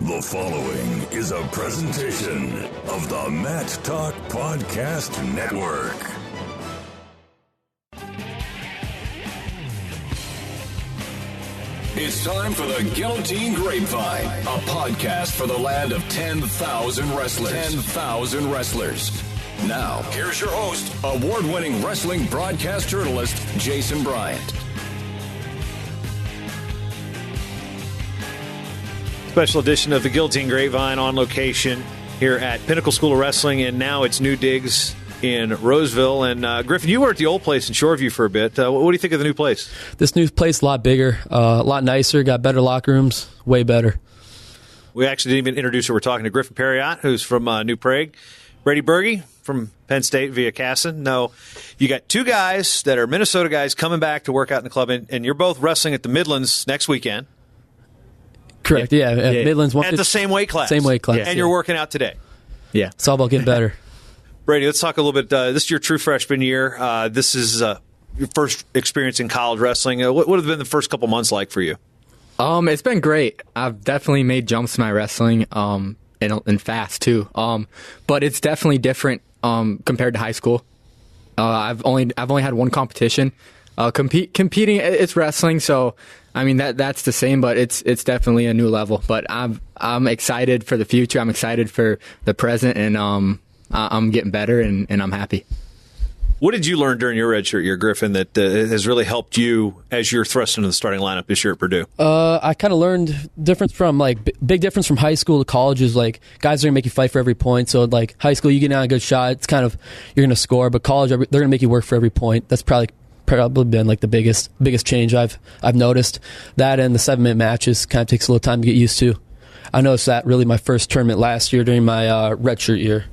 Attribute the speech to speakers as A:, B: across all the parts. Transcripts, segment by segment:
A: The following is a presentation of the Matt Talk Podcast Network. It's time for the Guillotine Grapevine, a podcast for the land of 10,000 wrestlers. 10,000 wrestlers. Now, here's your host, award-winning wrestling broadcast journalist, Jason Bryant.
B: Special edition of the Guillotine Grapevine on location here at Pinnacle School of Wrestling, and now it's New Digs in Roseville. And Griffin, you were at the old place in Shoreview for a bit. What do you think of the new place?
C: This new place a lot bigger, a lot nicer, got better locker rooms, way better.
B: We actually didn't even introduce her. We're talking to Griffin Parriott, who's from New Prague. Brady Berge from Penn State via Casson. No, you got two guys that are Minnesota guys coming back to work out in the club, and you're both wrestling at the Midlands next weekend.
C: Correct, yeah. Midlands.
B: At the same weight class.
C: Same weight class.
B: And you're working out today.
C: Yeah. It's all about getting better.
B: Brady, let's talk a little bit. This is your true freshman year. This is your first experience in college wrestling. What have been the first couple months like for you?
D: It's been great. I've definitely made jumps in my wrestling, and fast too. But it's definitely different compared to high school. I've only had one competition. Competing, it's wrestling, so I mean that's the same, but it's definitely a new level. But I'm excited for the future. I'm excited for the present, and I'm getting better, and I'm happy.
B: What did you learn during your redshirt year, Griffin, that has really helped you as you're thrust into the starting lineup this year at Purdue?
C: I kind of learned difference from big difference from high school to college is guys are gonna make you fight for every point. So high school, you get down a good shot, it's kind of you're gonna score, but college they're gonna make you work for every point. That's probably been the biggest change I've noticed. That and the 7-minute matches kind of takes a little time to get used to. I noticed that really my first tournament last year during my redshirt year.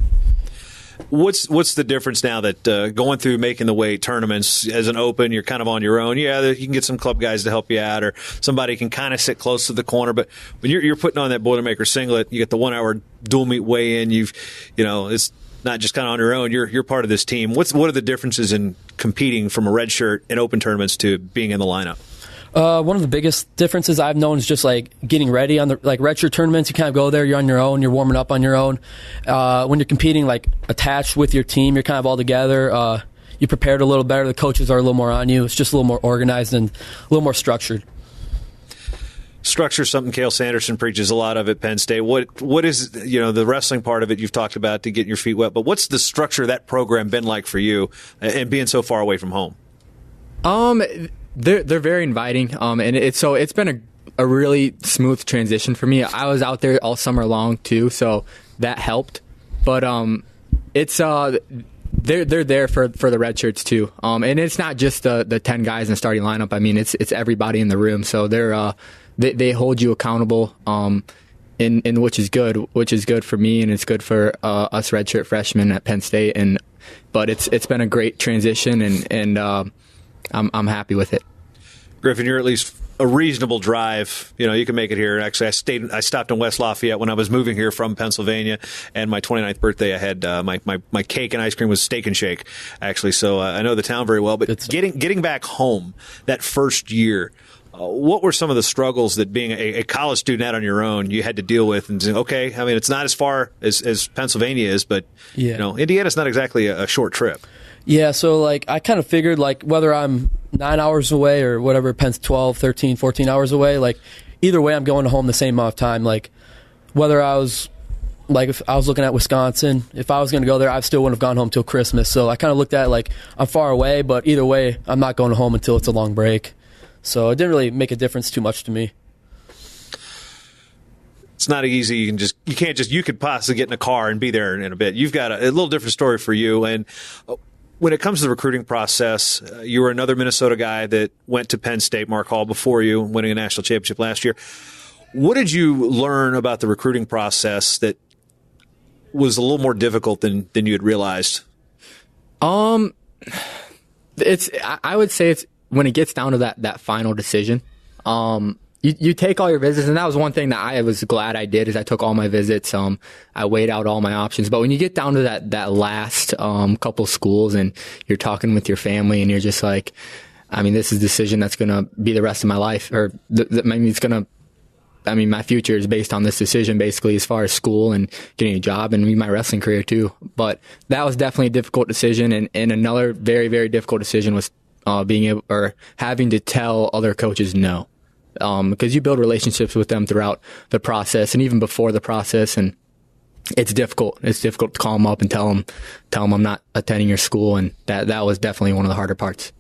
B: What's the difference now that going through making the weight tournaments as an open, you're kind of on your own? Yeah, you can get some club guys to help you out, or somebody can kind of sit close to the corner. But when you're putting on that Boilermaker singlet, you get the 1 hour dual meet weigh in. It's not just kind of on your own. You're part of this team. What are the differences in competing from a red shirt in open tournaments to being in the lineup?
C: One of the biggest differences I've known is just getting ready on the redshirt tournaments. You kind of go there, you're on your own, you're warming up on your own. When you're competing attached with your team, you're kind of all together. You prepared a little better. The coaches are a little more on you. It's just a little more organized and a little more structured.
B: Structure, something Cale Sanderson preaches a lot of at Penn State. What is the wrestling part of it you've talked about to get your feet wet, but what's the structure of that program been like for you and being so far away from home?
D: They're very inviting, and it's been a really smooth transition for me. I was out there all summer long too, so that helped. But it's they're there for the red shirts too, and it's not just the 10 guys in the starting lineup. I mean, it's everybody in the room, so they hold you accountable, in which is good for me, and it's good for us redshirt freshmen at Penn State. But it's been a great transition, and I'm happy with it.
B: Griffin, you're at least a reasonable drive. You can make it here. Actually, I stopped in West Lafayette when I was moving here from Pennsylvania, and my 29th birthday, I had my cake and ice cream was Steak and Shake, actually. So I know the town very well. But getting back home that first year, what were some of the struggles that being a college student out on your own you had to deal with? And okay, I mean, it's not as far as Pennsylvania is, but Indiana's not exactly a short trip.
C: Yeah, so I kind of figured whether I'm 9 hours away or whatever, Penn's 12, 13, 14 hours away, either way I'm going home the same amount of time. Whether I was if I was looking at Wisconsin, if I was going to go there, I still wouldn't have gone home till Christmas. So I kind of looked at it I'm far away, but either way I'm not going home until it's a long break. So it didn't really make a difference too much to me.
B: It's not easy. You could possibly get in a car and be there in a bit. You've got a little different story for you. And when it comes to the recruiting process, you were another Minnesota guy that went to Penn State, Mark Hall, before you, winning a national championship last year. What did you learn about the recruiting process that was a little more difficult than you had realized?
D: I would say it's when it gets down to that final decision. You take all your visits, and that was one thing that I was glad I did, is I took all my visits. I weighed out all my options. But when you get down to that last couple schools, and you're talking with your family, and you're just this is a decision that's going to be the rest of my life, or it's going to my future is based on this decision, basically, as far as school and getting a job and my wrestling career too. But that was definitely a difficult decision, and another very, very difficult decision was having to tell other coaches no, because you build relationships with them throughout the process and even before the process, and it's difficult. It's difficult to call them up and tell them I'm not attending your school, and that was definitely one of the harder parts.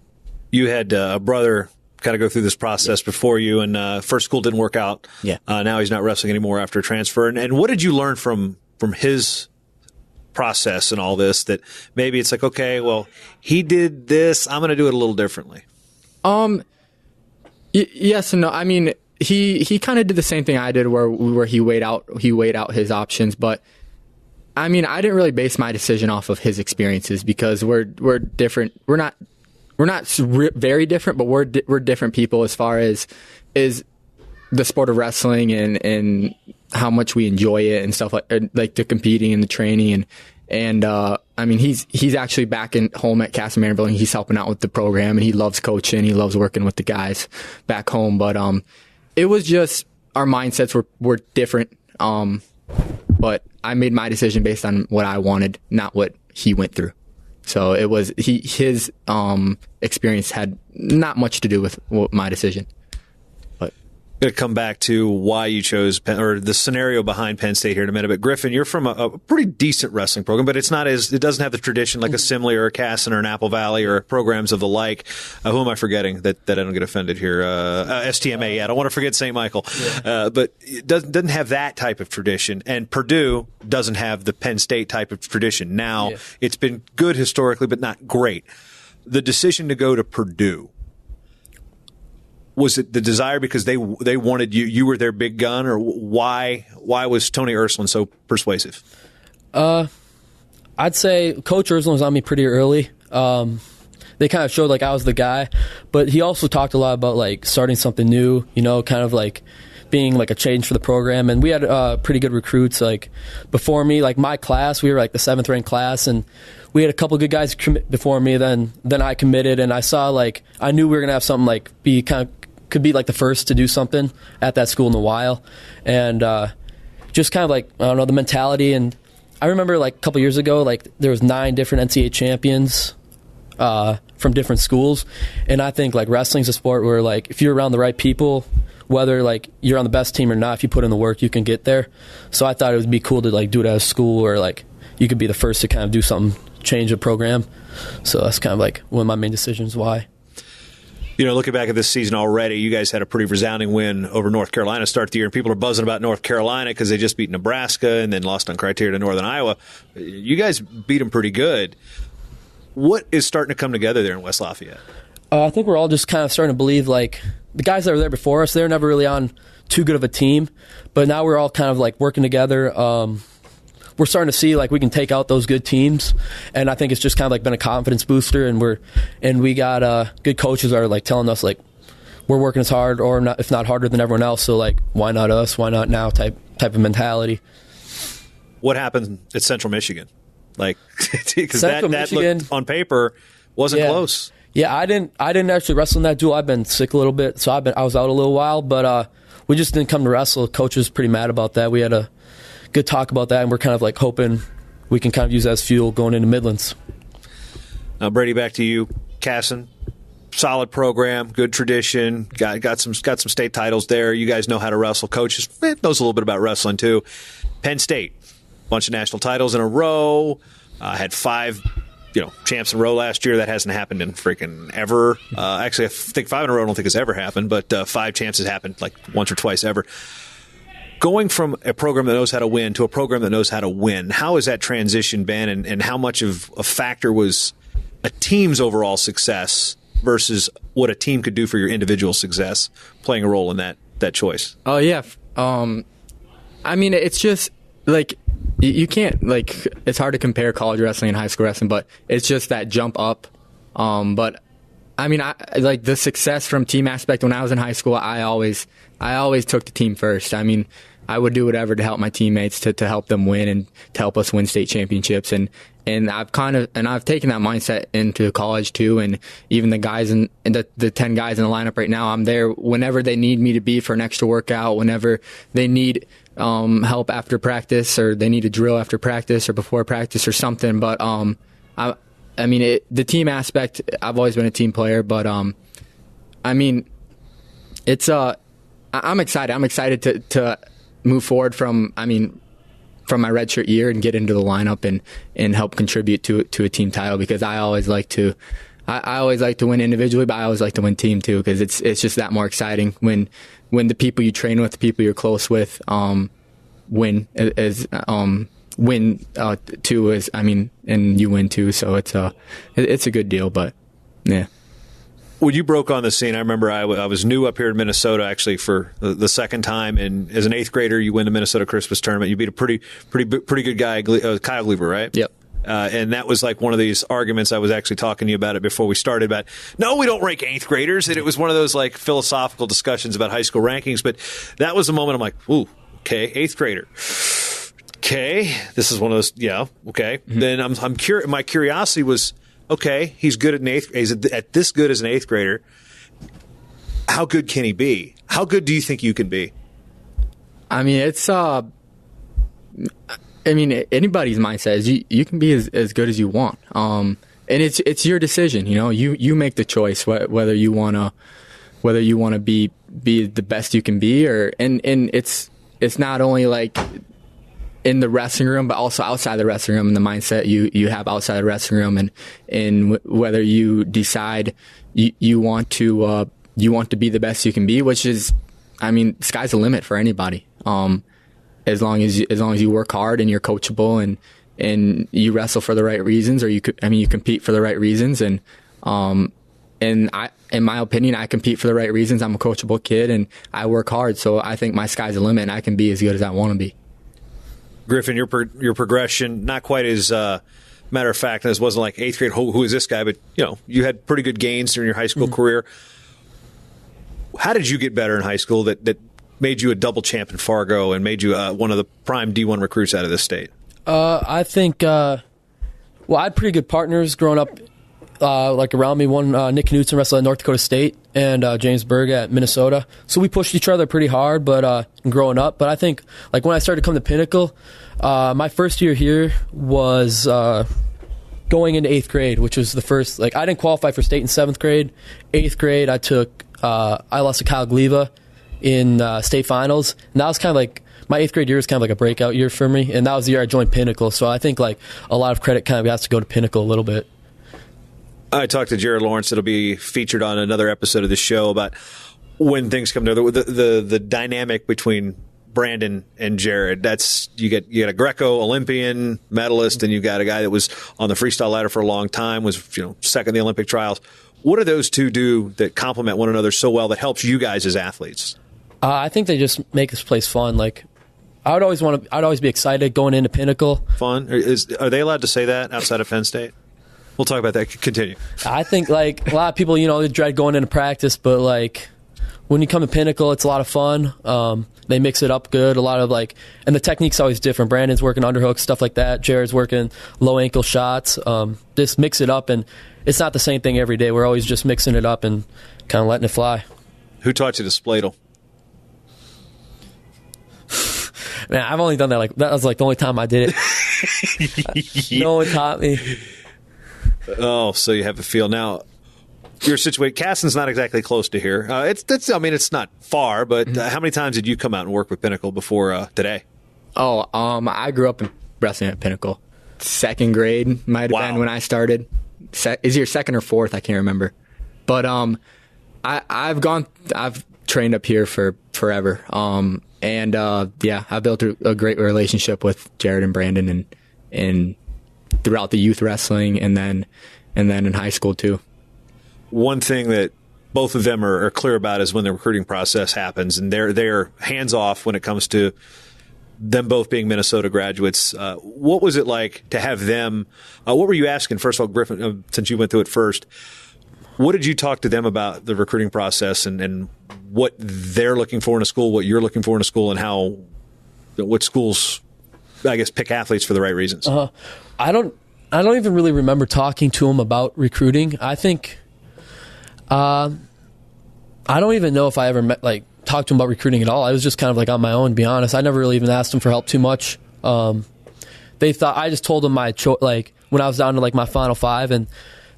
B: You had a brother kind of go through this process before you, and first school didn't work out.
D: Yeah.
B: Now he's not wrestling anymore after a transfer. And what did you learn from his process and all this, that maybe it's like, okay, well, he did this, I'm going to do it a little differently?
D: Yes and no. I mean, he kind of did the same thing I did, where he weighed out his options, but I mean, I didn't really base my decision off of his experiences, because we're different. We're not very different, but we're different people as far as is the sport of wrestling and how much we enjoy it and stuff, like the competing and the training, and I mean, he's actually back home at Casimir, and he's helping out with the program, and he loves coaching, he loves working with the guys back home. But it was just our mindsets were different. But I made my decision based on what I wanted, not what he went through. So it was his experience had not much to do with my decision. But
B: going to come back to why you chose Penn, or the scenario behind Penn State here in a minute. But Griffin, you're from a pretty decent wrestling program, but it doesn't have the tradition like a Simley or a Casson or an Apple Valley or programs of the like. Who am I forgetting that I don't get offended here? STMA. Yeah, I don't want to forget St. Michael. Yeah. But it doesn't have that type of tradition, and Purdue doesn't have the Penn State type of tradition. Now, It's been good historically, but not great. The decision to go to Purdue, was it the desire because they wanted you were their big gun, or why was Tony Ursuline so persuasive?
C: I'd say Coach Ursuline was on me pretty early. They kind of showed like I was the guy, but he also talked a lot about like starting something new, kind of like being like a change for the program. And we had pretty good recruits like before me, like my class, we were like the 7th ranked class, and we had a couple good guys before me. Then I committed, and I saw like I knew we were gonna have something like could be like the first to do something at that school in a while, and just kind of like I don't know, the mentality. And I remember like a couple years ago, like there was 9 different NCAA champions from different schools, and I think like wrestling's a sport where like if you're around the right people, whether like you're on the best team or not, if you put in the work, you can get there. So I thought it would be cool to like do it at a school where like you could be the first to kind of do something, change the program. So that's kind of like one of my main decisions why.
B: Looking back at this season already, you guys had a pretty resounding win over North Carolina to start the year, and people are buzzing about North Carolina because they just beat Nebraska and then lost on criteria to Northern Iowa. You guys beat them pretty good. What is starting to come together there in West Lafayette?
C: I think we're all just kind of starting to believe, like, the guys that were there before us, they were never really on too good of a team, but now we're all kind of like working together. We're starting to see like we can take out those good teams, and I think it's just kind of like been a confidence booster. And we got good coaches that are like telling us like we're working as hard, or not, if not harder than everyone else. So like, why not us? Why not now? Type of mentality.
B: What happened at Central Michigan? Like, because that
C: Michigan,
B: looked on paper wasn't close.
C: Yeah, I didn't actually wrestle in that duel. I've been sick a little bit, so I was out a little while, but we just didn't come to wrestle. Coach was pretty mad about that. We had a good talk about that, and we're kind of like hoping we can kind of use that as fuel going into Midlands.
B: Now, Brady, back to you. Casson, solid program, good tradition, got some state titles there. You guys know how to wrestle. Coach knows a little bit about wrestling too. Penn State, bunch of national titles in a row. Had 5 champs in a row last year. That hasn't happened in freaking ever. Actually, I think 5 in a row I don't think has ever happened, but 5 champs has happened like once or twice ever. Going from a program that knows how to win to a program that knows how to win, how has that transition been, and how much of a factor was a team's overall success versus what a team could do for your individual success playing a role in that choice?
D: Oh, yeah. I mean, it's just like you can't, like, it's hard to compare college wrestling and high school wrestling, but it's just that jump up. But I mean, I like the success from team aspect. When I was in high school, I always took the team first. I mean, I would do whatever to help my teammates, to help them win and to help us win state championships. And I've taken that mindset into college too. And even the guys in the 10 guys in the lineup right now, I'm there whenever they need me to be for an extra workout, whenever they need help after practice, or they need a drill after practice or before practice or something. But the team aspect, I've always been a team player, but it's I'm excited. I'm excited to move forward from my redshirt year and get into the lineup and help contribute to a team title, because I always like to win individually, but I always like to win team too, because it's just that more exciting when the people you train with, the people you're close with, win too, and you win too. So it's a good deal, but yeah.
B: When you broke on the scene, I remember I was new up here in Minnesota actually for the second time, and as an 8th grader, you win the Minnesota Christmas tournament. You beat a pretty good guy, Kyle Gleaver, right?
D: Yep.
B: And that was like one of these arguments. I was actually talking to you about it before we started, about, no, we don't rank 8th graders. And it was one of those like philosophical discussions about high school rankings. But that was the moment I'm like, ooh, okay, 8th grader. Okay, this is one of those, yeah, okay. Mm-hmm. Then I'm curious. My curiosity was, okay, he's good at he's at this good as an 8th grader. How good can he be? How good do you think you can be?
D: It's anybody's mindset is you can be as good as you want. And it's your decision, you make the choice whether you want to be the best you can be, and it's not only like in the wrestling room, but also outside the wrestling room, and the mindset you have outside the wrestling room, and whether you decide you want to be the best you can be, which is, sky's the limit for anybody. As long as you work hard and you're coachable and you wrestle for the right reasons, or you compete for the right reasons, and in my opinion, I compete for the right reasons. I'm a coachable kid and I work hard, so I think my sky's the limit and I can be as good as I want to be.
B: Griffin, your progression, not quite as matter of fact, as wasn't like 8th grade, who is this guy? But, you had pretty good gains during your high school career. How did you get better in high school that made you a double champ in Fargo and made you one of the prime D1 recruits out of this state?
C: I think, I had pretty good partners growing up, around me. One, Nick Knudsen wrestled at North Dakota State, and James Berge at Minnesota. So we pushed each other pretty hard, but growing up. But I think, when I started to come to Pinnacle, my first year here was going into 8th grade, which was the first. I didn't qualify for state in 7th grade. 8th grade, I lost to Kyle Gleaver in state finals, and that was kind of my 8th grade year was kind of like a breakout year for me, and that was the year I joined Pinnacle. So I think a lot of credit kind of has to go to Pinnacle a little bit.
B: I talked to Jared Lawrence. It'll be featured on another episode of the show about when things come together. The dynamic between Brandon and Jared. That's you get a Greco Olympian medalist, and you got a guy that was on the freestyle ladder for a long time, was second in the Olympic trials. What do those two do that complement one another so well that helps you guys as athletes?
C: I think they just make this place fun. I'd always be excited going into Pinnacle.
B: Fun? Are they allowed to say that outside of Penn State? We'll talk about that. Continue.
C: I think a lot of people, they dread going into practice, but when you come to Pinnacle, it's a lot of fun. They mix it up good. A lot of and the technique's always different. Brandon's working underhooks, stuff like that. Jared's working low ankle shots. Just mix it up, and it's not the same thing every day. We're always just mixing it up and kind of letting it fly. Who taught you to spladle? Man, I've only done that that was the only time I did it. No one taught me. Oh, so you have a feel now. Your situation, Caston's not exactly close to here. It's not far, but how many times did you come out and work with Pinnacle before today? Oh, I grew up in wrestling at Pinnacle. 2nd grade might have been when I started. Is your 2nd or 4th? I can't remember. But I've trained up here for forever. I built a great relationship with Jared and Brandon, and throughout the youth wrestling, and then in high school too. One thing that both of them are clear about is when the recruiting process happens, and they're hands off when it comes to them both being Minnesota graduates. What was it like to have them? What were you asking? First of all, Griffin, since you went through it first, what did you talk to them about the recruiting process and what they're looking for in a school, what you're looking for in a school, and how
B: what schools, I guess, pick athletes for the right reasons.
C: I don't even really remember talking to him about recruiting. I think I don't even know if I ever talked to him about recruiting at all. I was just kind of on my own, to be honest. I never really even asked him for help too much. They thought I just told them my when I was down to my final 5, and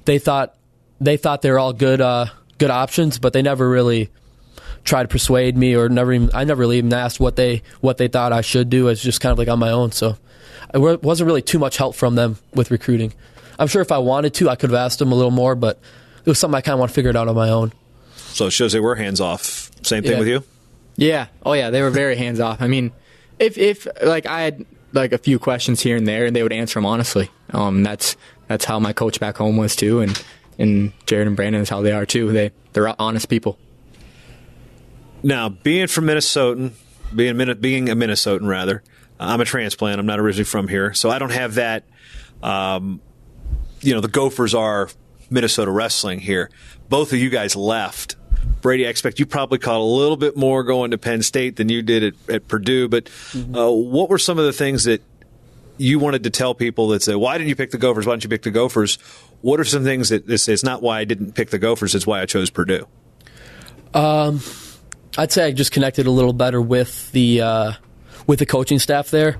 C: they thought they were all good options, but they never really tried to persuade me, or I never really even asked what they thought I should do. It's just kind of on my own. So it wasn't really too much help from them with recruiting. I'm sure if I wanted to, I could have asked them a little more, but it was something I kind of want to figure it out on my own.
B: So it shows they were hands off. Same thing with you?
D: Yeah. Oh yeah, they were very hands off. I mean, if I had a few questions here and there, and they would answer them honestly. That's how my coach back home was too, and Jared and Brandon is how they are too. They're honest people.
B: Now, being from Minnesota, being a Minnesotan rather, I'm a transplant. I'm not originally from here, so I don't have that. The Gophers are Minnesota wrestling here. Both of you guys left. Brady, I expect you probably caught a little bit more going to Penn State than you did at Purdue. But what were some of the things that you wanted to tell people that say, why didn't you pick the Gophers? Why didn't you pick the Gophers? What are some things that it's not why I didn't pick the Gophers, it's why I chose Purdue?
C: I'd say I just connected a little better with the coaching staff there.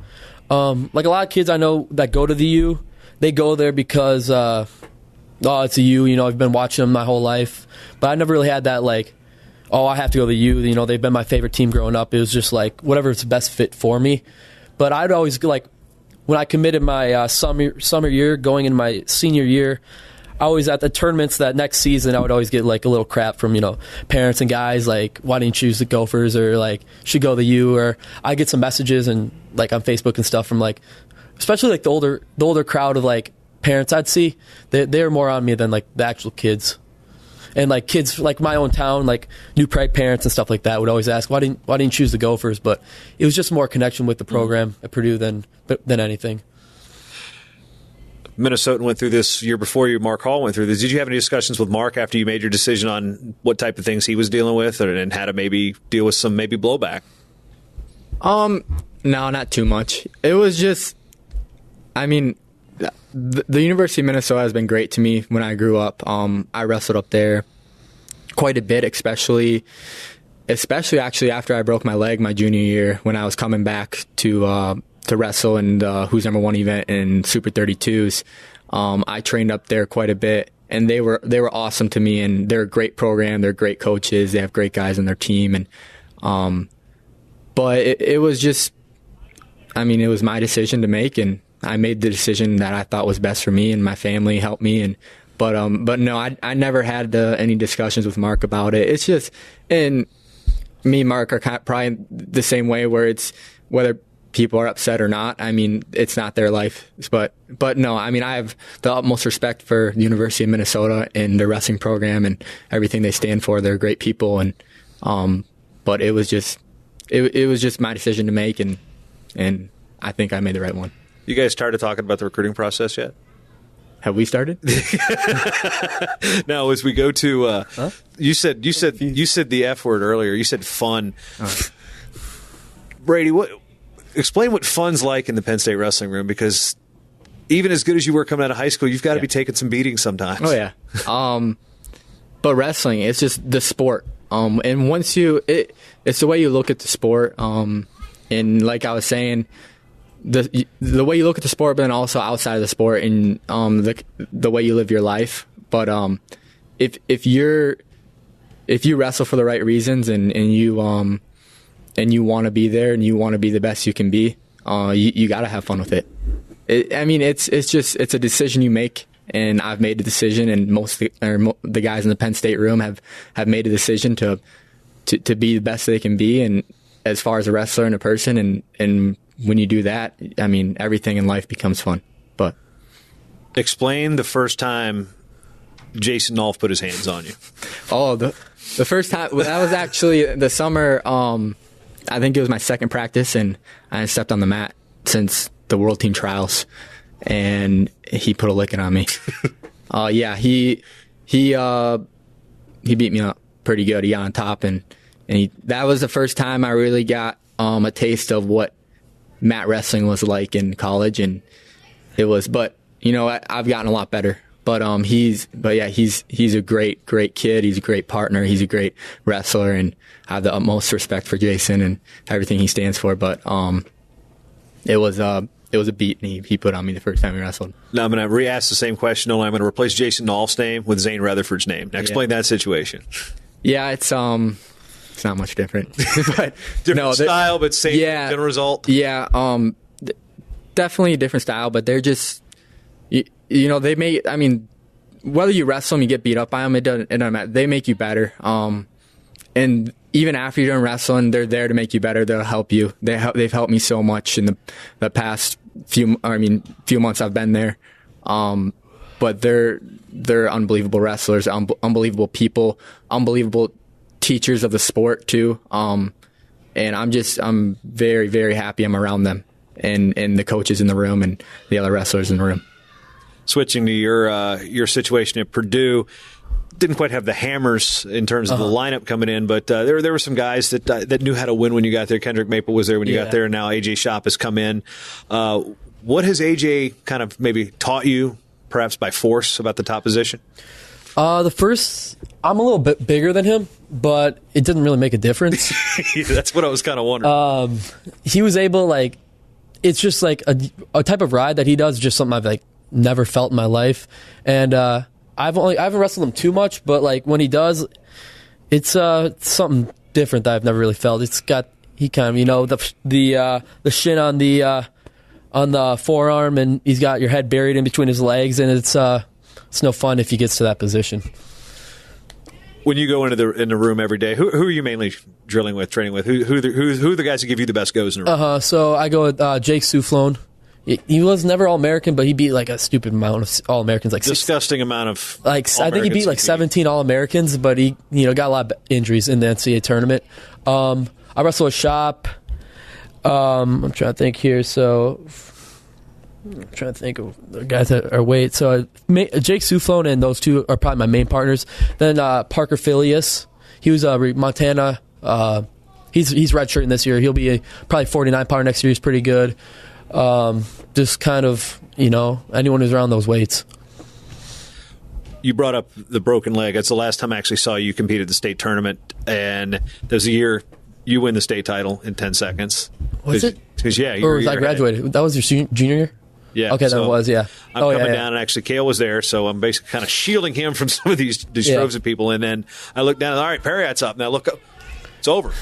C: A lot of kids I know that go to the U, they go there because it's a U. I've been watching them my whole life, but I never really had that I have to go to the U. They've been my favorite team growing up. It was just whatever's the best fit for me. But I'd always when I committed my summer year, going in my senior year, I always at the tournaments that next season I would always get a little crap from parents and guys why didn't you choose the Gophers, or should go to the U, or I get some messages and on Facebook and stuff from especially the older crowd of parents I'd see, they're more on me than the actual kids. And kids my own town, New Prague parents and stuff like that would always ask, why didn't you choose the Gophers? But it was just more connection with the program at Purdue than anything.
B: Minnesota went through this year before you. Mark Hall went through this. Did you have any discussions with Mark after you made your decision on what type of things he was dealing with, and how to maybe deal with some blowback?
D: No, not too much. It was just, the University of Minnesota has been great to me when I grew up. I wrestled up there quite a bit, especially actually after I broke my leg my junior year, when I was coming back to wrestle in the Who's Number One event in Super 32s. I trained up there quite a bit, and they were awesome to me, and they're a great program. They're great coaches. They have great guys on their team, and but it was just, it was my decision to make, and I made the decision that I thought was best for me, and my family helped me. But no, I never had any discussions with Mark about it. It's just, and me and Mark are probably the same way, where it's whether people are upset or not. It's not their life. But no, I have the utmost respect for the University of Minnesota and their wrestling program and everything they stand for. They're great people, and but it was just my decision to make, and I think I made the right one.
B: You guys started talking about the recruiting process yet?
D: Have we started?
B: Now, as we go to, you said the F word earlier. You said fun. Brady, explain what fun's like in the Penn State wrestling room, because even as good as you were coming out of high school, you've got to be taking some beatings sometimes.
D: Oh yeah. But wrestling, it's just the sport. And once it's the way you look at the sport. And like I was saying, the way you look at the sport, but then also outside of the sport, and the way you live your life. But if you wrestle for the right reasons, and you want to be there, and you want to be the best you can be, you got to have fun with it. It's a decision you make, and I've made the decision, and the guys in the Penn State room have made a decision to be the best they can be, and as far as a wrestler and a person, and when you do that, everything in life becomes fun. But
B: explain the first time Jason Nolf put his hands on you.
D: Oh, the first time, that was actually the summer. I think it was my second practice, and I stepped on the mat since the World Team Trials, and he put a licking on me. Yeah, he beat me up pretty good. He got on top, and that was the first time I really got a taste of what mat wrestling was like in college, and it was. But I've gotten a lot better. But he's a great kid. He's a great partner. He's a great wrestler, and I have the utmost respect for Jason and everything he stands for. But it was a beating he put on me the first time we wrestled.
B: Now I'm going to re-ask the same question. Only I'm going to replace Jason Nolf's name with Zane Rutherford's name. Now explain that situation.
D: Yeah, it's not much different, but
B: different style, but same general result.
D: Yeah, definitely a different style, but they're just they make. I mean, whether you wrestle them, you get beat up by them, it doesn't matter. They make you better. And even after you're done wrestling, they're there to make you better. They'll help you. They've helped me so much in the past few months I've been there. But they're unbelievable wrestlers, unbelievable people, unbelievable teachers of the sport too. And I'm very, very happy I'm around them and the coaches in the room and the other wrestlers in the room.
B: Switching to your situation at Purdue, didn't quite have the hammers in terms of the lineup coming in, but there were some guys that knew how to win when you got there. Kendrick Maple was there when you got there, and now AJ Shop has come in. What has AJ kind of maybe taught you, perhaps by force, about the top position?
C: I'm a little bit bigger than him, but it didn't really make a difference.
B: That's what I was kind of wondering.
C: He was able, it's just like a type of ride that he does, just something I've never felt in my life, and I haven't wrestled him too much, but when he does, it's something different that I've never really felt. He kind of the shin on the forearm, and he's got your head buried in between his legs, and it's no fun if he gets to that position.
B: When you go into the room every day, who are you mainly drilling with, training with? Who are the guys that give you the best goes in the room?
C: So I go with Jake Soufflon. He was never All-American, but he beat a stupid amount of All-Americans.
B: Disgusting amount of
C: I think he beat 17 All-Americans, but he got a lot of injuries in the NCAA tournament. I wrestle a Shop. I'm trying to think here. So I'm trying to think of the guys that are weight. So Jake Soufflon and those two are probably my main partners. Then Parker Phileas. He was Montana. He's redshirting this year. He'll be probably 49-pounder next year. He's pretty good. Just kind of, anyone who's around those weights.
B: You brought up the broken leg. That's the last time I actually saw you compete at the state tournament, and there's a year you win the state title in 10 seconds.
C: Was it?
B: Because, I
C: graduated. Ahead. That was your junior year?
B: Yeah.
C: Okay, that was, yeah.
B: I'm coming down, and actually Cale was there, so I'm basically kind of shielding him from some of these strokes of people, and then I look down, and all right, Parriott's up. Now look up. It's over.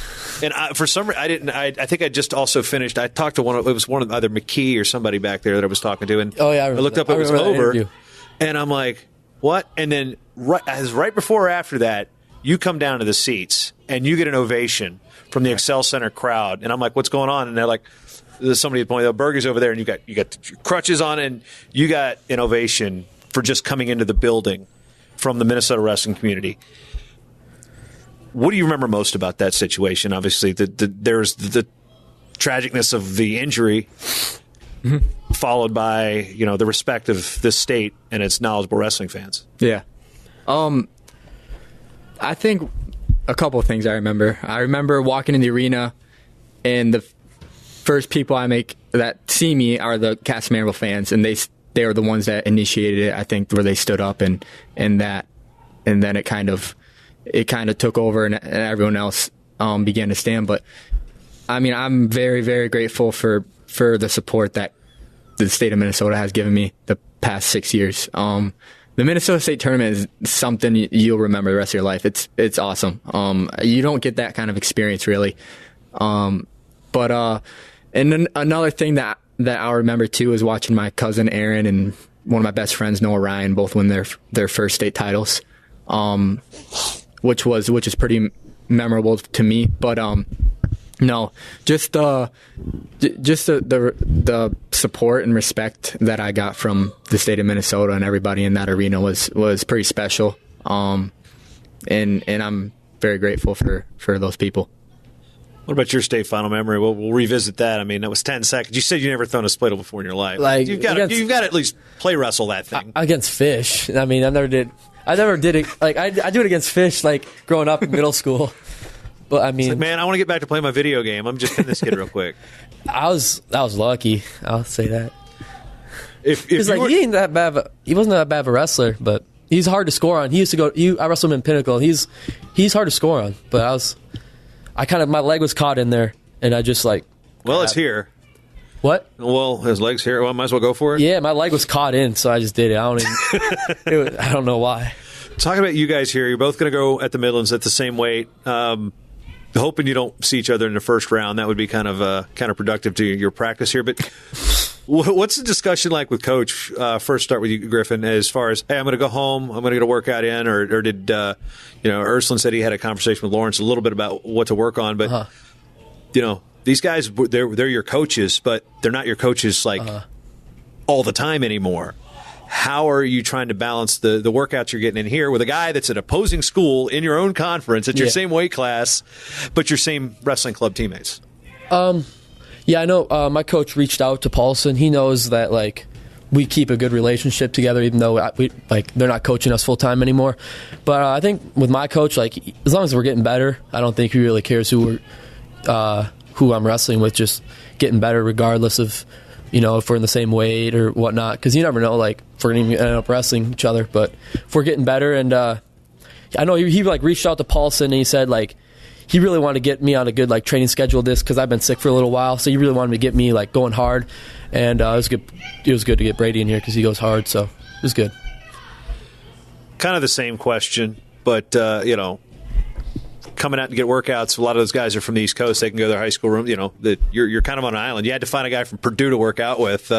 B: And for some reason, I think I just also finished. I talked to it was one of either McKee or somebody back there that I was talking to. And
C: I
B: looked up, it was over. And I'm like, what? And then right before or after that, you come down to the seats and you get an ovation from the Excel Center crowd. And I'm like, what's going on? And they're like, there's somebody pointed out, Berge is over there, and you got your crutches on, and you got an ovation for just coming into the building from the Minnesota wrestling community. What do you remember most about that situation? Obviously, there's the tragicness of the injury, followed by the respect of this state and its knowledgeable wrestling fans.
D: Yeah, I think a couple of things I remember. I remember walking in the arena, and the first people I make that see me are the Cass Marvel fans, and they were the ones that initiated it. I think where they stood up and then it kind of took over, and everyone else began to stand. But I mean, I'm very, very grateful for the support that the state of Minnesota has given me the past 6 years. The Minnesota State Tournament is something you'll remember the rest of your life. It's awesome. You don't get that kind of experience really. And then another thing that I'll remember too is watching my cousin Aaron and one of my best friends Noah Ryan both win their first state titles. Which is pretty memorable to me. But no, just the support and respect that I got from the state of Minnesota and everybody in that arena was pretty special. And I'm very grateful for those people.
B: What about your state final memory? We'll revisit that. I mean, that was 10 seconds. You said you never thrown a spladle before in your life. You've got to at least play wrestle that thing
C: against Fish. I mean, I never did it. I do it against Fish, growing up in middle school. But I mean,
B: Like, man, I want to get back to playing my video game. I'm just hitting this kid real quick.
C: I was lucky. I'll say that.
B: If
C: Because
B: you
C: like
B: were-
C: he ain't that bad. He wasn't that bad of a wrestler, but he's hard to score on. He used to go. I wrestled him in Pinnacle. He's hard to score on. But my leg was caught in there, and I just like.
B: well, it's here.
C: What?
B: Well, his leg's here. Well, I might as well go for it.
C: Yeah, my leg was caught in, so I just did it. I don't know why.
B: Talking about you guys here, you're both going to go at the Midlands at the same weight. Hoping you don't see each other in the first round. That would be kind of counterproductive to your practice here. But what's the discussion like with Coach? First, start with you, Griffin. As far as, hey, I'm going to go home. I'm going to get a workout in, or did Ursuline said he had a conversation with Lawrence a little bit about what to work on, but these guys, they're your coaches, but they're not your coaches like all the time anymore. How are you trying to balance the workouts you're getting in here with a guy that's at opposing school in your own conference at your same weight class, but your same wrestling club teammates?
C: Yeah, I know. My coach reached out to Paulson. He knows that like we keep a good relationship together, even though they're not coaching us full time anymore. But I think with my coach, like as long as we're getting better, I don't think he really cares who I'm wrestling with. Just getting better, regardless of if we're in the same weight or whatnot. Because you never know, like if we're going to end up wrestling each other. But if we're getting better, and I know he like reached out to Paulson and he said like. He really wanted to get me on a good like training schedule because I've been sick for a little while. So he really wanted me to get me like going hard, and it was good. It was good to get Brady in here because he goes hard. So it was good.
B: Kind of the same question, but coming out to get workouts. A lot of those guys are from the East Coast. They can go to their high school room. You're kind of on an island. You had to find a guy from Purdue to work out with.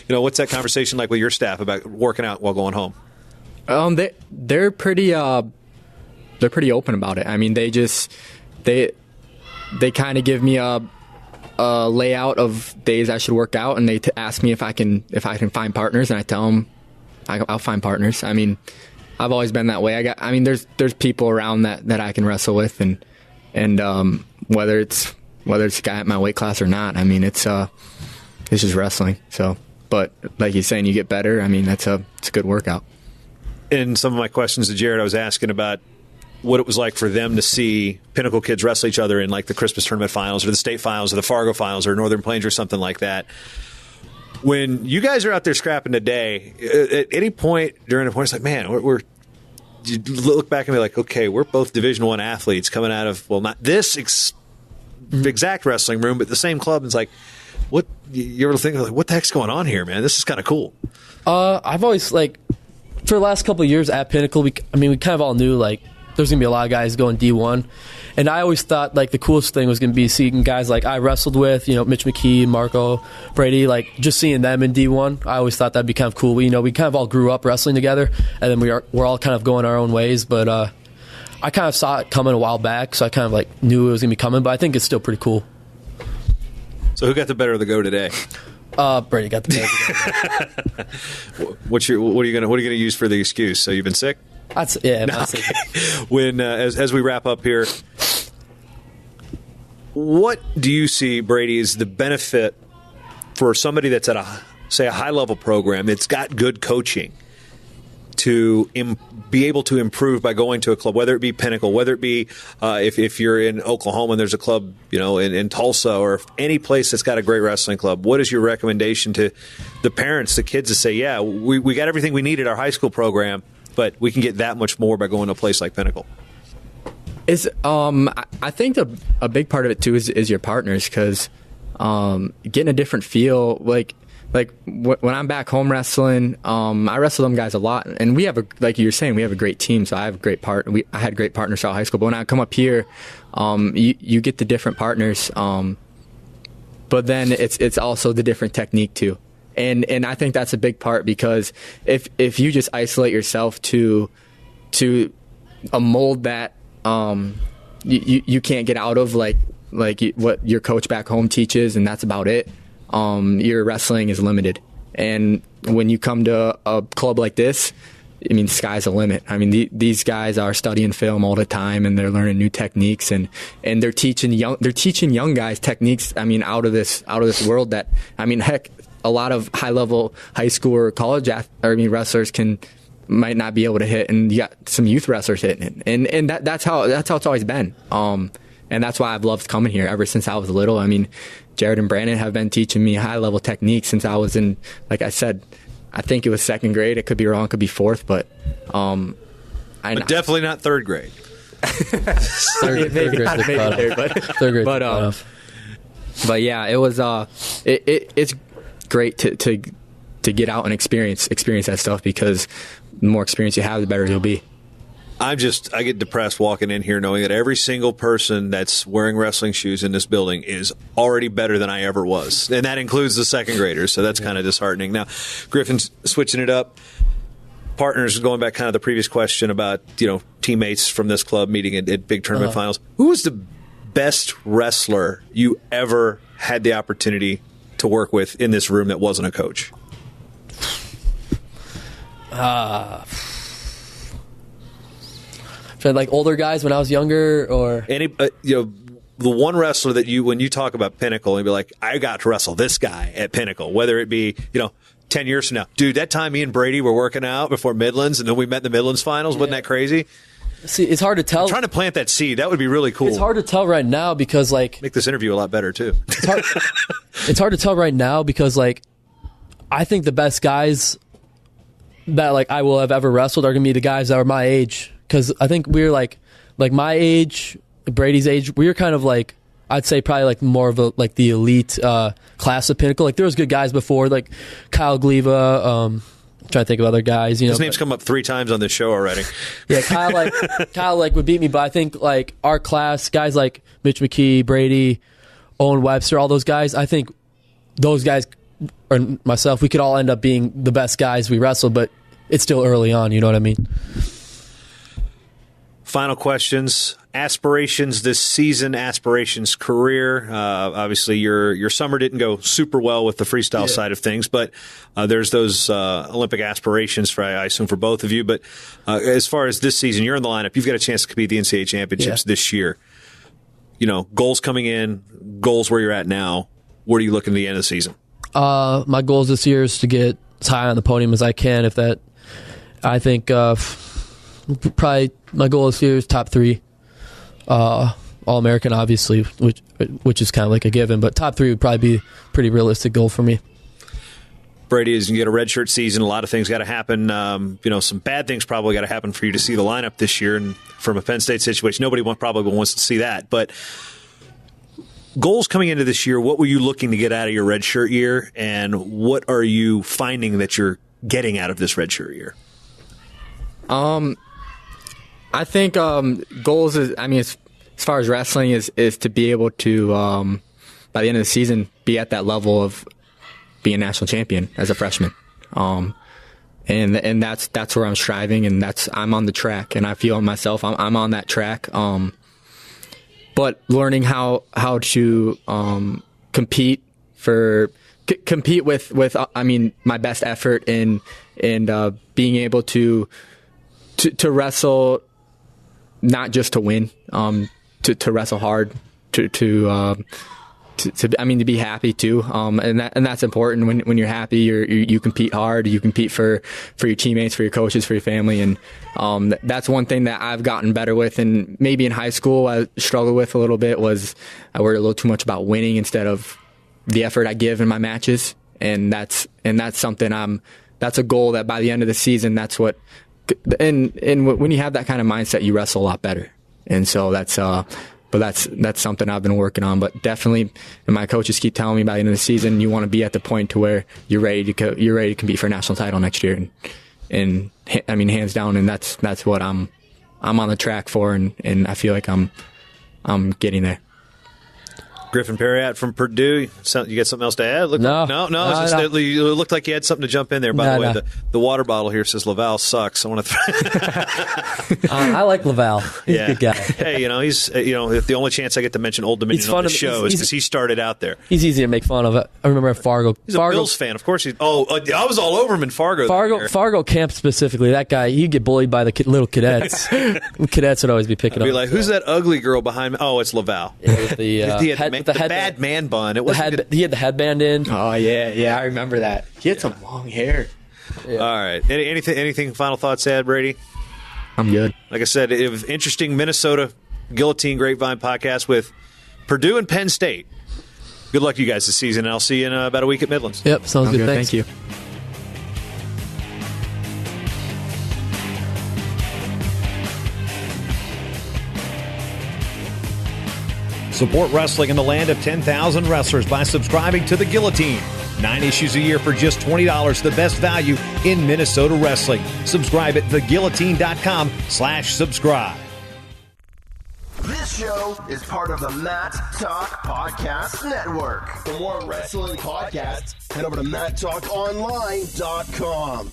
B: What's that conversation like with your staff about working out while going home?
D: They're pretty open about it. I mean, they kind of give me a layout of days I should work out, and they ask me if I can find partners, and I tell them I'll find partners. I mean, I've always been that way. There's people around that I can wrestle with, and whether it's a guy at my weight class or not, I mean it's just wrestling. So, but like he's saying, you get better. I mean it's a good workout.
B: In some of my questions to Jared, I was asking about what it was like for them to see Pinnacle kids wrestle each other in like the Christmas tournament finals or the state finals or the Fargo finals or Northern Plains or something like that. When you guys are out there scrapping today, at any point during the point, it's like, man, we're you look back and be like, okay, we're both Division I athletes coming out of, well, not this exact wrestling room, but the same club. And it's like, what you ever think, like, what the heck's going on here, man? This is kind of cool.
C: I've always like, for the last couple of years at Pinnacle, we kind of all knew like, there's going to be a lot of guys going D1. And I always thought, like, the coolest thing was going to be seeing guys like I wrestled with, Mitch McKee, Marco, Brady, like, just seeing them in D1. I always thought that'd be kind of cool. We kind of all grew up wrestling together, and then we're all kind of going our own ways. But I kind of saw it coming a while back, so I kind of, like, knew it was going to be coming. But I think it's still pretty cool.
B: So who got the better of the go today?
C: Brady got the better of the go.
B: What are you gonna use for the excuse? So you've been sick? When as we wrap up here, what do you see, Brady, is the benefit for somebody that's at a high level program that's got good coaching to be able to improve by going to a club, whether it be Pinnacle, whether it be if you're in Oklahoma and there's a club in Tulsa, or any place that's got a great wrestling club? What is your recommendation to the parents, the kids, to say, yeah, we got everything we need at our high school program, but we can get that much more by going to a place like Pinnacle?
D: I think a big part of it too is your partners, because getting a different feel, like when I'm back home wrestling, I wrestle them guys a lot, and we have like you were saying, we have a great team. So I have I had great partners throughout high school, but when I come up here, you get the different partners, but then it's also the different technique too. And I think that's a big part, because if you just isolate yourself to a mold that you can't get out of, like what your coach back home teaches, and that's about it, your wrestling is limited. And when you come to a club like this, I mean, sky's the limit. I mean, these guys are studying film all the time, and they're learning new techniques, and they're teaching young guys techniques, I mean, out of this world that, I mean, heck, a lot of high-level high school or college wrestlers might not be able to hit, and you got some youth wrestlers hitting it, and that's how it's always been. And that's why I've loved coming here ever since I was little. I mean, Jared and Brandon have been teaching me high-level techniques since I was in, like I said, I think it was second grade. It could be wrong. It could be fourth, but
B: definitely not third grade.
C: Third grade.
D: But yeah, it was. It's great to get out and experience that stuff, because the more experience you have, the better you'll be.
B: I get depressed walking in here knowing that every single person that's wearing wrestling shoes in this building is already better than I ever was. And that includes the second graders, so that's kind of disheartening. Now, Griffin's switching it up. Partners, going back kind of the previous question about, teammates from this club meeting at big tournament finals. Who was the best wrestler you ever had the opportunity to work with in this room that wasn't a coach?
C: Like older guys when I was younger, or
B: any the one wrestler that when you talk about Pinnacle and be like, I got to wrestle this guy at Pinnacle, whether it be 10 years from now, dude, that time me and Brady were working out before Midlands, and then we met in the Midlands finals. Wasn't that crazy?
C: See, it's hard to tell.
B: I'm trying to plant that seed. That would be really cool.
C: It's hard to tell right now because
B: make this interview a lot better too.
C: It's hard to tell right now because I think the best guys that I will have ever wrestled are gonna be the guys that are my age. Because I think we're like my age, Brady's age. We were kind of I'd say probably more of the elite class of Pinnacle. There was good guys before, like Kyle Gleva. I'm trying to think of other guys.
B: His name's come up 3 times on this show already.
C: Yeah, Kyle would beat me, but I think our class guys like Mitch McKee, Brady, Owen Webster, all those guys. I think those guys or myself, we could all end up being the best guys we wrestled, but it's still early on. You know what I mean?
B: Final questions. Aspirations this season, aspirations career. Obviously, your summer didn't go super well with the freestyle side of things, but there's those Olympic aspirations, I assume, for both of you. But as far as this season, you're in the lineup. You've got a chance to compete at the NCAA championships this year. Goals coming in, goals where you're at now. Where are you looking at the end of the season?
C: My goals this year is to get as high on the podium as I can. I think probably my goal this year is top 3. All-American, obviously, which is kind of like a given, but top 3 would probably be a pretty realistic goal for me.
B: Brady, as you get a redshirt season, a lot of things got to happen. Some bad things probably got to happen for you to see the lineup this year. And from a Penn State situation, nobody probably wants to see that. But goals coming into this year, what were you looking to get out of your redshirt year, and what are you finding that you're getting out of this redshirt year?
D: I think goals is, as far as wrestling is to be able to, by the end of the season, be at that level of being a national champion as a freshman. And that's where I'm striving, and I'm on the track, and I feel myself I'm on that track. But learning how to compete with my best effort and being able to wrestle, not just to win, to wrestle hard, to be happy too, and that's important. When you're happy, you compete hard, you compete for your teammates, for your coaches, for your family, and that's one thing that I've gotten better with. And maybe in high school I struggled with a little bit, was I worried a little too much about winning instead of the effort I give in my matches, and that's something that's a goal that by the end of the season, that's what. And when you have that kind of mindset, you wrestle a lot better. And so that's something I've been working on. But definitely, and my coaches keep telling me by the end of the season, you want to be at the point to where you're ready to compete for a national title next year. And hands down, and that's what I'm on the track for, and I feel like I'm getting there.
B: Griffin Parriott from Purdue. You got something else to add?
C: No.
B: It looked like you had something to jump in there. By the way, the water bottle here says Laval sucks. I want to.
C: I like Laval. He's a good guy.
B: Hey, he's the only chance I get to mention Old Dominion on the show is because he started out there.
C: He's easy to make fun of. I remember at Fargo.
B: He's a Bills fan, of course. I was all over him in Fargo.
C: Fargo camp specifically. That guy, he'd get bullied by the little cadets. Cadets would always be picking up.
B: Be like, who's that ugly girl behind me? Oh, it's Laval. The bad man bun. It wasn't
C: he had the headband in.
D: Oh yeah, I remember that. He had some long hair.
B: Yeah. All right. Anything final thoughts to add, Brady?
D: I'm good.
B: Like I said, interesting Minnesota Guillotine Grapevine podcast with Purdue and Penn State. Good luck to you guys this season, and I'll see you in about a week at Midlands.
C: Yep, sounds good. Thanks.
D: Thank you.
B: Support wrestling in the land of 10,000 wrestlers by subscribing to The Guillotine. 9 issues a year for just $20, the best value in Minnesota wrestling. Subscribe at theguillotine.com/subscribe.
E: This show is part of the Matt Talk Podcast Network. For more wrestling podcasts, head over to MattTalkOnline.com.